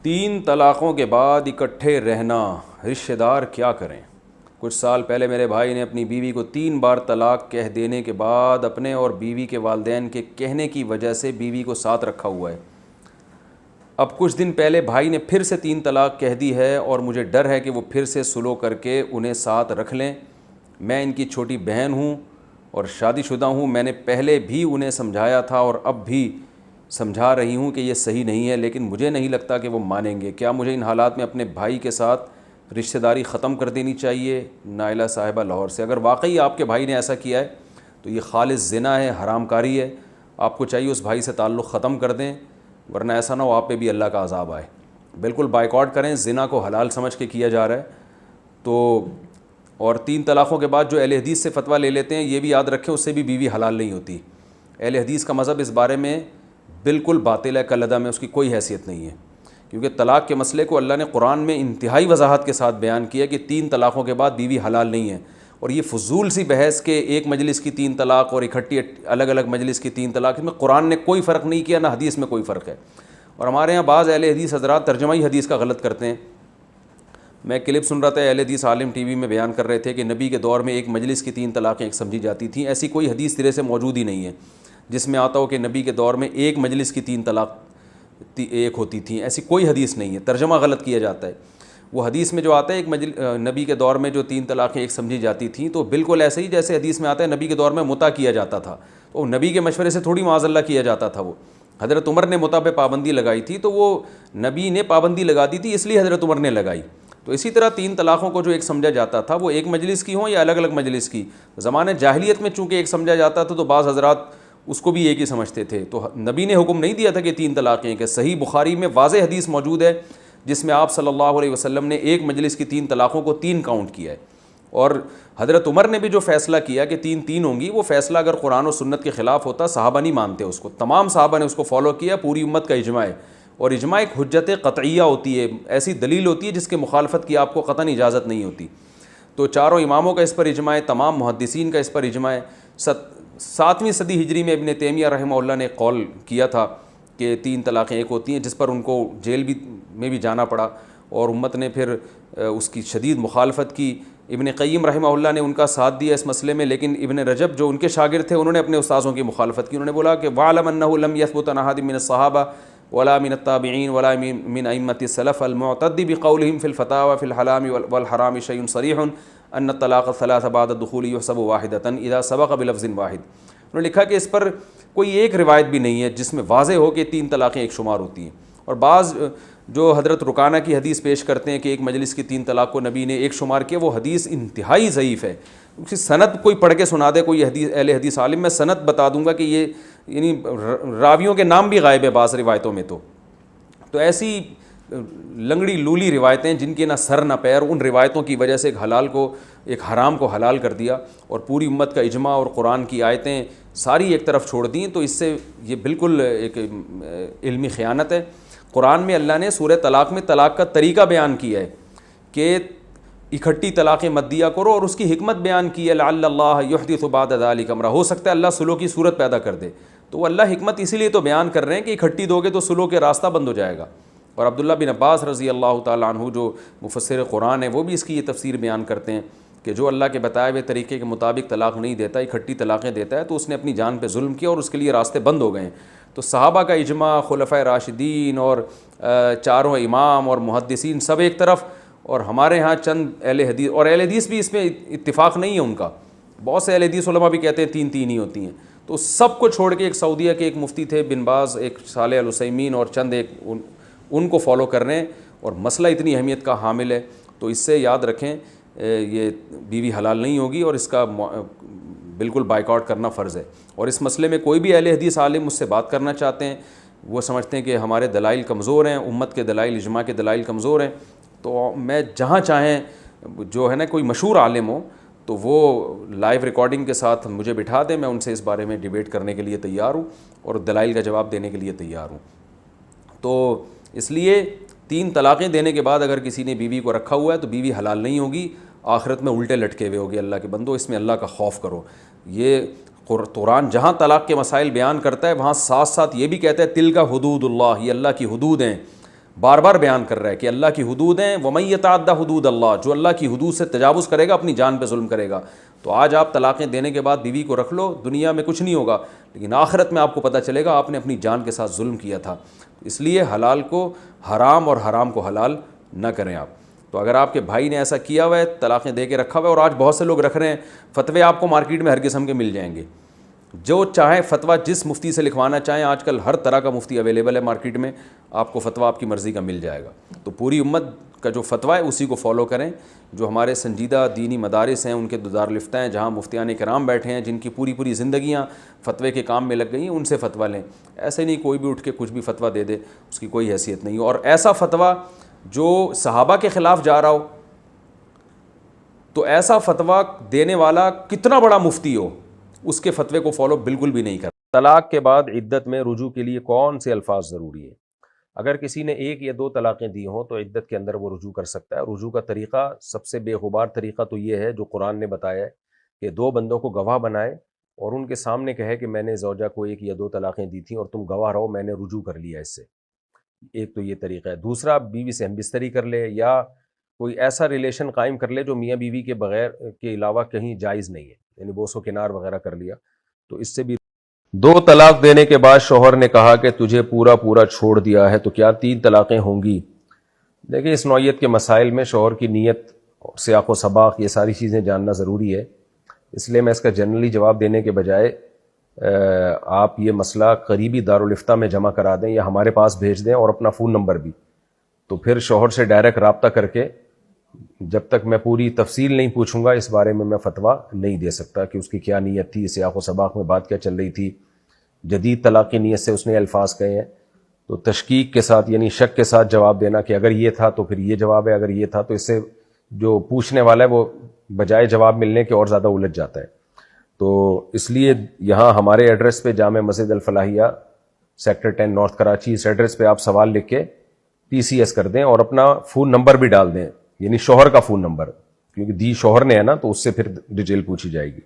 تین طلاقوں کے بعد اکٹھے رہنا، رشتہ دار کیا کریں؟ کچھ سال پہلے میرے بھائی نے اپنی بیوی کو 3 بار طلاق کہہ دینے کے بعد اپنے اور بیوی کے والدین کے کہنے کی وجہ سے بیوی کو ساتھ رکھا ہوا ہے۔ اب کچھ دن پہلے بھائی نے پھر سے 3 طلاق کہہ دی ہے اور مجھے ڈر ہے کہ وہ پھر سے سلو کر کے انہیں ساتھ رکھ لیں۔ میں ان کی چھوٹی بہن ہوں اور شادی شدہ ہوں۔ میں نے پہلے بھی انہیں سمجھایا تھا اور اب بھی سمجھا رہی ہوں کہ یہ صحیح نہیں ہے، لیکن مجھے نہیں لگتا کہ وہ مانیں گے۔ کیا مجھے ان حالات میں اپنے بھائی کے ساتھ رشتہ داری ختم کر دینی چاہیے؟ نائلہ صاحبہ لاہور سے۔ اگر واقعی آپ کے بھائی نے ایسا کیا ہے تو یہ خالص زنا ہے، حرام کاری ہے۔ آپ کو چاہیے اس بھائی سے تعلق ختم کر دیں، ورنہ ایسا نہ ہو آپ پہ بھی اللہ کا عذاب آئے۔ بالکل بائیکاٹ کریں، زنا کو حلال سمجھ کے کیا جا رہا ہے تو۔ اور 3 طلاقوں کے بعد جو اہل حدیث سے فتویٰ لے لیتے ہیں، یہ بھی یاد رکھیں اس سے بھی بیوی حلال نہیں ہوتی۔ اہل حدیث کا مذہب اس بارے میں بالکل باطل ہے، کلیدہ میں اس کی کوئی حیثیت نہیں ہے، کیونکہ طلاق کے مسئلے کو اللہ نے قرآن میں انتہائی وضاحت کے ساتھ بیان کیا کہ 3 طلاقوں کے بعد بیوی حلال نہیں ہے۔ اور یہ فضول سی بحث کہ ایک مجلس کی 3 طلاق اور اکٹھی الگ الگ مجلس کی 3 طلاق، اس میں قرآن نے کوئی فرق نہیں کیا، نہ حدیث میں کوئی فرق ہے۔ اور ہمارے ہاں بعض اہل حدیث حضرات ترجمہ حدیث کا غلط کرتے ہیں۔ میں کلپ سن رہا تھا، اہل حدیث عالم ٹی وی میں بیان کر رہے تھے کہ نبی کے دور میں ایک مجلس کی 3 طلاقیں ایک سمجھی جاتی تھیں۔ ایسی کوئی حدیث سرے سے موجود ہی نہیں ہے جس میں آتا ہو کہ نبی کے دور میں ایک مجلس کی 3 طلاق ایک ہوتی تھیں۔ ایسی کوئی حدیث نہیں ہے، ترجمہ غلط کیا جاتا ہے۔ وہ حدیث میں جو آتا ہے نبی کے دور میں جو 3 طلاقیں ایک سمجھی جاتی تھیں، تو بالکل ایسے ہی جیسے حدیث میں آتا ہے نبی کے دور میں متع کیا جاتا تھا، تو نبی کے مشورے سے تھوڑی معاذ اللہ کیا جاتا تھا۔ وہ حضرت عمر نے متع پہ پابندی لگائی تھی تو وہ نبی نے پابندی لگا دی تھی، اس لیے حضرت عمر نے لگائی۔ تو اسی طرح 3 طلاقوں کو جو ایک سمجھا جاتا تھا وہ ایک مجلس کی ہوں یا الگ الگ مجلس کی، زمانے جاہلیت میں چونکہ ایک سمجھا جاتا تھا تو بعض حضرات اس کو بھی ایک ہی سمجھتے تھے۔ تو نبی نے حکم نہیں دیا تھا کہ 3 طلاقیں، کہ صحیح بخاری میں واضح حدیث موجود ہے جس میں آپ صلی اللہ علیہ وسلم نے ایک مجلس کی 3 طلاقوں کو 3 کاؤنٹ کیا ہے۔ اور حضرت عمر نے بھی جو فیصلہ کیا کہ 3 ہوں گی، وہ فیصلہ اگر قرآن و سنت کے خلاف ہوتا صحابہ نہیں مانتے اس کو، تمام صحابہ نے اس کو فالو کیا، پوری امت کا اجماع ہے۔ اور اجماع ایک حجت قطعیہ ہوتی ہے، ایسی دلیل ہوتی ہے جس کے مخالفت کی آپ کو قطعاً اجازت نہیں ہوتی۔ تو چاروں اماموں کا اس پر اجماع ہے، تمام محدثین کا اس پر اجماع ہے۔ 7ویں صدی ہجری میں ابن تیمیہ رحمہ اللہ نے قول کیا تھا کہ 3 طلاقیں ایک ہوتی ہیں، جس پر ان کو جیل میں بھی جانا پڑا اور امت نے پھر اس کی شدید مخالفت کی۔ ابن قیم رحمہ اللہ نے ان کا ساتھ دیا اس مسئلے میں، لیکن ابن رجب جو ان کے شاگرد تھے انہوں نے اپنے استاذوں کی مخالفت کی۔ انہوں نے بولا کہ وَعْلَمْ أَنَّهُ لَمْ يَثْبُتْ عَنْ أَحَدٍ مِّنَ الصَّحَابَةِ وَلَا مِنَ التَّابِعِينَ وَلَا مِنْ أَئِمَّةِ السَّلَفِ الْمُعْتَدِّ بِقَوْلِهِمْ فِي الْفَتَاوَى فِي الْحَلَالِ وَالْحَرَامِ شَيْءٌ صَرِيحٌ أَنَّ الطَّلَاقَ الثَّلَاثَ بَعْدَ الدُّخُولِ يُحْسَبُ وَاحِدَةً إِذَا سَبَقَ بِلَفْظٍ وَاحِدٍ۔ انہوں نے لکھا کہ اس پر کوئی ایک روایت بھی نہیں ہے جس میں واضح ہو کہ 3 طلاقیں ایک شمار ہوتی ہیں۔ اور بعض جو حضرت رکانہ کی حدیث پیش کرتے ہیں کہ ایک مجلس کی 3 طلاق کو نبی نے ایک شمار کیا، وہ حدیث انتہائی ضعیف ہے۔ اس کی سند کوئی پڑھ کے سنا دے، کوئی حدیث اہل حدیث عالم، میں سند بتا دوں گا کہ یہ یعنی راویوں کے نام بھی غائب ہے بعض روایتوں میں۔ تو ایسی لنگڑی لولی روایتیں جن کے نہ سر نہ پیر، ان روایتوں کی وجہ سے ایک حلال کو، ایک حرام کو حلال کر دیا اور پوری امت کا اجماع اور قرآن کی آیتیں ساری ایک طرف چھوڑ دیں۔ تو اس سے یہ بالکل ایک علمی خیانت ہے۔ قرآن میں اللہ نے سورہ طلاق میں طلاق کا طریقہ بیان کیا ہے کہ اکٹھی طلاقیں مت دیا کرو، اور اس کی حکمت بیان کی ہے لعل اللہ یحدث بعد ذلک امرا، ہو سکتا ہے اللہ سلو کی صورت پیدا کر دے۔ تو وہ اللہ حکمت اسی لیے تو بیان کر رہے ہیں کہ اکٹھی دو گے تو سلو کے راستہ بند ہو جائے گا۔ اور عبداللہ بن عباس رضی اللہ تعالیٰ عنہ جو مفسر قرآن ہے، وہ بھی اس کی یہ تفسیر بیان کرتے ہیں کہ جو اللہ کے بتائے ہوئے طریقے کے مطابق طلاق نہیں دیتا، اکٹھی طلاقیں دیتا ہے، تو اس نے اپنی جان پہ ظلم کیا اور اس کے لیے راستے بند ہو گئے ہیں۔ تو صحابہ کا اجماع، خلفائے راشدین اور چاروں امام اور محدثین سب ایک طرف، اور ہمارے ہاں چند اہل حدیث، اور اہل حدیث بھی اس میں اتفاق نہیں ہے ان کا، بہت سے اہل حدیث علماء بھی کہتے ہیں 3 ہی ہوتی ہیں۔ تو سب کو چھوڑ کے ایک سعودیہ کے ایک مفتی تھے بن باز، ایک صالح العثیمین اور چند ایک ان کو فالو کر رہے ہیں، اور مسئلہ اتنی اہمیت کا حامل ہے۔ تو اس سے یاد رکھیں یہ بیوی حلال نہیں ہوگی اور اس کا بالکل بائیکاٹ کرنا فرض ہے۔ اور اس مسئلے میں کوئی بھی اہل حدیث عالم مجھ سے بات کرنا چاہتے ہیں، وہ سمجھتے ہیں کہ ہمارے دلائل کمزور ہیں، امت کے دلائل، اجماع کے دلائل کمزور ہیں، تو میں جہاں چاہیں جو ہے نا کوئی مشہور عالم ہو تو وہ لائیو ریکارڈنگ کے ساتھ مجھے بٹھا دیں، میں ان سے اس بارے میں ڈیبیٹ کرنے کے لیے تیار ہوں اور دلائل کا جواب دینے کے لیے تیار ہوں۔ تو اس لیے 3 طلاقیں دینے کے بعد اگر کسی نے بیوی کو رکھا ہوا ہے تو بیوی حلال نہیں ہوگی، آخرت میں الٹے لٹکے ہوئے ہوگی۔ اللہ کے بندو، اس میں اللہ کا خوف کرو۔ یہ قرآن جہاں طلاق کے مسائل بیان کرتا ہے وہاں ساتھ ساتھ یہ بھی کہتا ہے تلک حدود اللہ، یہ اللہ کی حدود ہیں، بار بار بیان کر رہا ہے کہ اللہ کی حدود ہیں، وَمَن يَتَعَدَّ حدود اللہ، جو اللہ کی حدود سے تجاوز کرے گا اپنی جان پہ ظلم کرے گا۔ تو آج آپ طلاقیں دینے کے بعد بیوی کو رکھ لو، دنیا میں کچھ نہیں ہوگا، لیکن آخرت میں آپ کو پتہ چلے گا آپ نے اپنی جان کے ساتھ ظلم کیا تھا۔ اس لیے حلال کو حرام اور حرام کو حلال نہ کریں آپ۔ تو اگر آپ کے بھائی نے ایسا کیا ہوا ہے، طلاقیں دے کے رکھا ہوا ہے، اور آج بہت سے لوگ رکھ رہے ہیں، فتوے آپ کو مارکیٹ میں ہر قسم کے مل جائیں گے، جو چاہیں فتویٰ جس مفتی سے لکھوانا چاہیں، آج کل ہر طرح کا مفتی اویلیبل ہے مارکیٹ میں، آپ کو فتویٰ آپ کی مرضی کا مل جائے گا۔ تو پوری امت کا جو فتویٰ ہے اسی کو فالو کریں۔ جو ہمارے سنجیدہ دینی مدارس ہیں، ان کے دارالفتہ ہیں، جہاں مفتیان کرام بیٹھے ہیں، جن کی پوری پوری زندگیاں فتوے کے کام میں لگ گئی ہیں، ان سے فتویٰ لیں۔ ایسے نہیں کوئی بھی اٹھ کے کچھ بھی فتویٰ دے دے، اس کی کوئی حیثیت نہیں ہو۔ اور ایسا فتویٰ جو صحابہ کے خلاف جا رہا ہو، تو ایسا فتویٰ دینے والا کتنا بڑا مفتی ہو، اس کے فتوے کو فالو بالکل بھی نہیں کرتا۔ طلاق کے بعد عدت میں رجوع کے لیے کون سے الفاظ ضروری ہیں؟ اگر کسی نے 1 یا 2 طلاقیں دی ہوں تو عدت کے اندر وہ رجوع کر سکتا ہے۔ رجوع کا طریقہ سب سے بے غبار طریقہ تو یہ ہے جو قرآن نے بتایا ہے کہ 2 بندوں کو گواہ بنائے اور ان کے سامنے کہے کہ میں نے زوجہ کو 1 یا 2 طلاقیں دی تھیں اور تم گواہ رہو، میں نے رجوع کر لیا اس سے۔ ایک تو یہ طریقہ ہے۔ دوسرا، بیوی سے ہم بستری کر لے یا کوئی ایسا ریلیشن قائم کر لے جو میاں بیوی کے بغیر کے علاوہ کہیں جائز نہیں ہے، یعنی بوس و کنار وغیرہ کر لیا، تو اس سے بھی 2 طلاق دینے کے بعد شوہر نے کہا کہ تجھے پورا پورا چھوڑ دیا ہے، تو کیا 3 طلاقیں ہوں گی؟ دیکھیں، اس نوعیت کے مسائل میں شوہر کی نیت، سیاق و سباق، یہ ساری چیزیں جاننا ضروری ہے۔ اس لیے میں اس کا جنرلی جواب دینے کے بجائے آپ یہ مسئلہ قریبی دارالفتہ میں جمع کرا دیں یا ہمارے پاس بھیج دیں، اور اپنا فون نمبر بھی، تو پھر شوہر سے ڈائریکٹ رابطہ کر کے، جب تک میں پوری تفصیل نہیں پوچھوں گا اس بارے میں فتویٰ نہیں دے سکتا کہ اس کی کیا نیت تھی، سیاق و سباق میں بات کیا چل رہی تھی، جدید طلاق کی نیت سے اس نے الفاظ کہے ہیں۔ تو تشکیک کے ساتھ، یعنی شک کے ساتھ جواب دینا کہ اگر یہ تھا تو پھر یہ جواب ہے، اگر یہ تھا تو، اس سے جو پوچھنے والا ہے وہ بجائے جواب ملنے کے اور زیادہ الجھ جاتا ہے۔ تو اس لیے یہاں ہمارے ایڈریس پہ، جامع مسجد الفلاحیہ، سیکٹر 10 نارتھ کراچی، اس ایڈریس پہ آپ سوال لکھ کے TCS کر دیں اور اپنا فون نمبر بھی ڈال دیں، یعنی شوہر کا فون نمبر، کیونکہ دی شوہر نے ہے نا، تو اس سے پھر ڈیٹیل پوچھی جائے گی۔